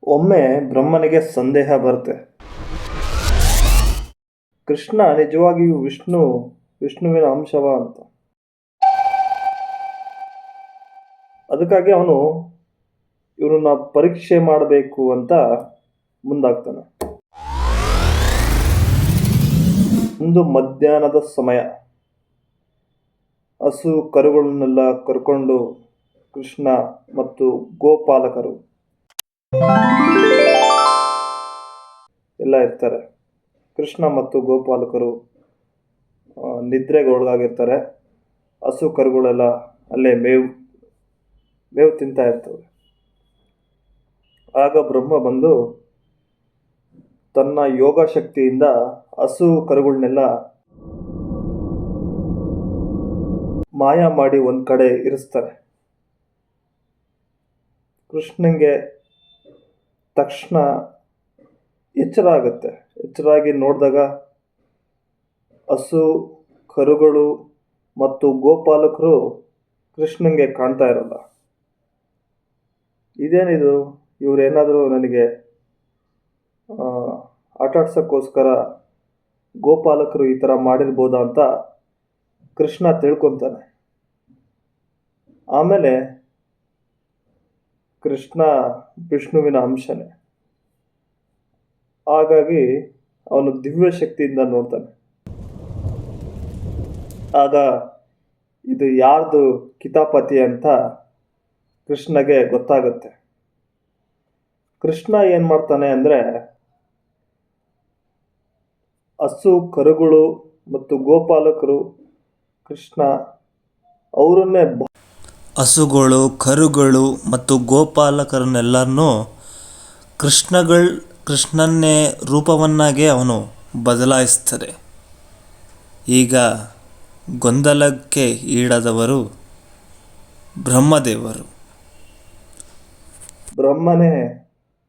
ಒಮ್ಮೆ ಬ್ರಹ್ಮನಿಗೆ ಸಂದೇಹ ಬರುತ್ತೆ, ಕೃಷ್ಣ ನಿಜವಾಗಿಯೂ ವಿಷ್ಣುವಿನ ಅಂಶವ ಅಂತ. ಅದಕ್ಕಾಗಿ ಅವನು ಇವರನ್ನ ಪರೀಕ್ಷೆ ಮಾಡಬೇಕು ಅಂತ ಮುಂದಾಗ್ತಾನೆ. ಒಂದು ಮಧ್ಯಾಹ್ನದ ಸಮಯ. ಹಸು ಕರುಗಳನ್ನೆಲ್ಲ ಕರ್ಕೊಂಡು ಕೃಷ್ಣ ಮತ್ತು ಗೋಪಾಲಕರು ಎಲ್ಲ ಇರ್ತಾರೆ. ಕೃಷ್ಣ ಮತ್ತು ಗೋಪಾಲಕರು ನಿದ್ರೆಗೆ ಒಳಗಾಗಿರ್ತಾರೆ. ಹಸು ಕರುಗಳೆಲ್ಲ ಅಲ್ಲೇ ಮೇವು ತಿಂತಾ ಇರ್ತವೆ. ಆಗ ಬ್ರಹ್ಮ ಬಂದು ತನ್ನ ಯೋಗ ಶಕ್ತಿಯಿಂದ ಹಸು ಕರುಗಳನ್ನೆಲ್ಲ ಮಾಯ ಮಾಡಿ ಒಂದು ಕಡೆ ಇರಿಸ್ತಾರೆ. ಕೃಷ್ಣಂಗೆ ತಕ್ಷಣ ಎಚ್ಚರ ಆಗುತ್ತೆ. ಎಚ್ಚರಾಗಿ ನೋಡಿದಾಗ ಹಸು ಕರುಗಳು ಮತ್ತು ಗೋಪಾಲಕರು ಕೃಷ್ಣಂಗೆ ಕಾಣ್ತಾ ಇರಲ್ಲ. ಇದೇನಿದು, ಇವರೇನಾದರೂ ನನಗೆ ಆಟಾಡ್ಸೋಕ್ಕೋಸ್ಕರ ಗೋಪಾಲಕರು ಈ ಥರ ಮಾಡಿರ್ಬೋದಾ ಅಂತ ಕೃಷ್ಣ ತಿಳ್ಕೊತಾನೆ. ಆಮೇಲೆ ಕೃಷ್ಣ ವಿಷ್ಣುವಿನ ಅಂಶನೇ, ಹಾಗಾಗಿ ಅವನು ದಿವ್ಯ ಶಕ್ತಿಯಿಂದ ನೋಡ್ತಾನೆ. ಆಗ ಇದು ಯಾರ್ದು ಕಿತಾಪತಿ ಅಂತ ಕೃಷ್ಣಗೆ ಗೊತ್ತಾಗುತ್ತೆ. ಕೃಷ್ಣ ಏನು ಮಾಡ್ತಾನೆ ಅಂದರೆ, ಹಸು ಕರುಗಳು ಮತ್ತು ಗೋಪಾಲಕರು ಕೃಷ್ಣ ಅವರನ್ನೇ ಹಸುಗಳು ಕರುಗಳು ಮತ್ತು ಗೋಪಾಲಕರನ್ನೆಲ್ಲರನ್ನೂ ಕೃಷ್ಣನ್ನೇ ರೂಪವನ್ನಾಗೆ ಅವನು ಬದಲಾಯಿಸ್ತಾರೆ. ಈಗ ಗೊಂದಲಕ್ಕೆ ಈಡಾದವರು ಬ್ರಹ್ಮದೇವರು. ಬ್ರಹ್ಮನೇ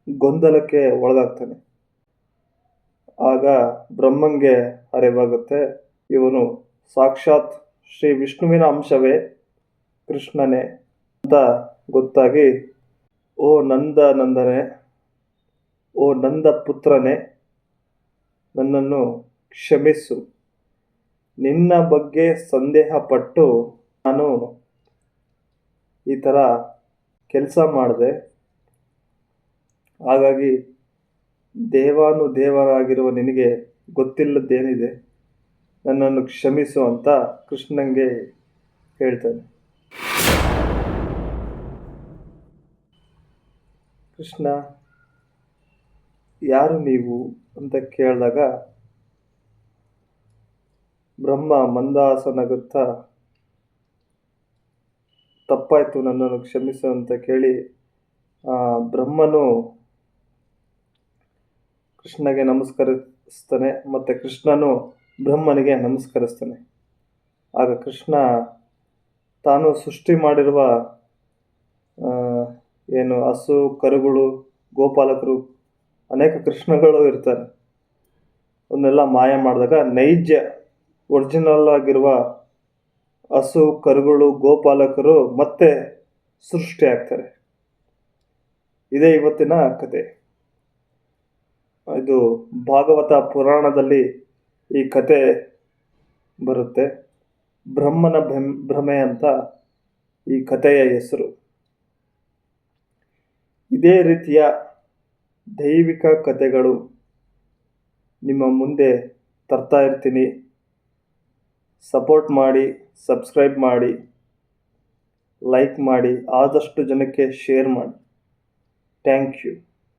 ಗೊಂದಲಕ್ಕೆ ಒಳಗಾಗ್ತಾನೆ. ಆಗ ಬ್ರಹ್ಮಂಗೆ ಅರಿವಾಗುತ್ತೆ, ಇವನು ಸಾಕ್ಷಾತ್ ಶ್ರೀ ವಿಷ್ಣುವಿನ ಅಂಶವೇ ಕೃಷ್ಣನೇ ಅಂತ ಗೊತ್ತಾಗಿ, ಓ ನಂದನಂದನೆ, ಓ ನಂದ ಪುತ್ರನೇ, ನನ್ನನ್ನು ಕ್ಷಮಿಸು. ನಿನ್ನ ಬಗ್ಗೆ ಸಂದೇಹ ಪಟ್ಟು ನಾನು ಈ ಥರ ಕೆಲಸ ಮಾಡಿದೆ. ಹಾಗಾಗಿ ದೇವರಾಗಿರುವ ನಿನಗೆ ಗೊತ್ತಿಲ್ಲದ್ದೇನಿದೆ, ನನ್ನನ್ನು ಕ್ಷಮಿಸು ಅಂತ ಕೃಷ್ಣಂಗೆ ಹೇಳ್ತಾನೆ. ಕೃಷ್ಣ, ಯಾರು ನೀವು ಅಂತ ಕೇಳಿದಾಗ ಬ್ರಹ್ಮ ಮಂದಹಾಸನಗುತ್ತಾ, ತಪ್ಪಾಯಿತು, ನನ್ನನ್ನು ಕ್ಷಮಿಸು ಅಂತ ಕೇಳಿ ಬ್ರಹ್ಮನು ಕೃಷ್ಣಗೆ ನಮಸ್ಕರಿಸ್ತಾನೆ ಮತ್ತು ಕೃಷ್ಣನು ಬ್ರಹ್ಮನಿಗೆ ನಮಸ್ಕರಿಸ್ತಾನೆ. ಆಗ ಕೃಷ್ಣ ತಾನು ಸೃಷ್ಟಿ ಮಾಡಿರುವ ಏನು ಹಸು ಕರುಗಳು ಗೋಪಾಲಕರು ಅನೇಕ ಕೃಷ್ಣಗಳು ಇರ್ತಾರೆ, ಅವನ್ನೆಲ್ಲ ಮಾಯ ಮಾಡಿದಾಗ ನೈಜ ಒರಿಜಿನಲ್ ಆಗಿರುವ ಹಸು ಕರುಗಳು ಗೋಪಾಲಕರು ಮತ್ತೆ ಸೃಷ್ಟಿ ಆಗ್ತಾರೆ. ಇದೇ ಇವತ್ತಿನ ಕತೆ. ಇದು ಭಾಗವತ ಪುರಾಣದಲ್ಲಿ ಈ ಕತೆ ಬರುತ್ತೆ. ಬ್ರಹ್ಮನ ಭ್ರಮೆ ಅಂತ ಈ ಕಥೆಯ ಹೆಸರು. ಇದೇ ರೀತಿಯ ದೈವಿಕ ಕಥೆಗಳು ನಿಮ್ಮ ಮುಂದೆ ತರ್ತಾ ಇರ್ತೀನಿ. ಸಪೋರ್ಟ್ ಮಾಡಿ, ಸಬ್ಸ್ಕ್ರೈಬ್ ಮಾಡಿ, ಲೈಕ್ ಮಾಡಿ, ಆದಷ್ಟು ಜನಕ್ಕೆ ಶೇರ್ ಮಾಡಿ. Thank you.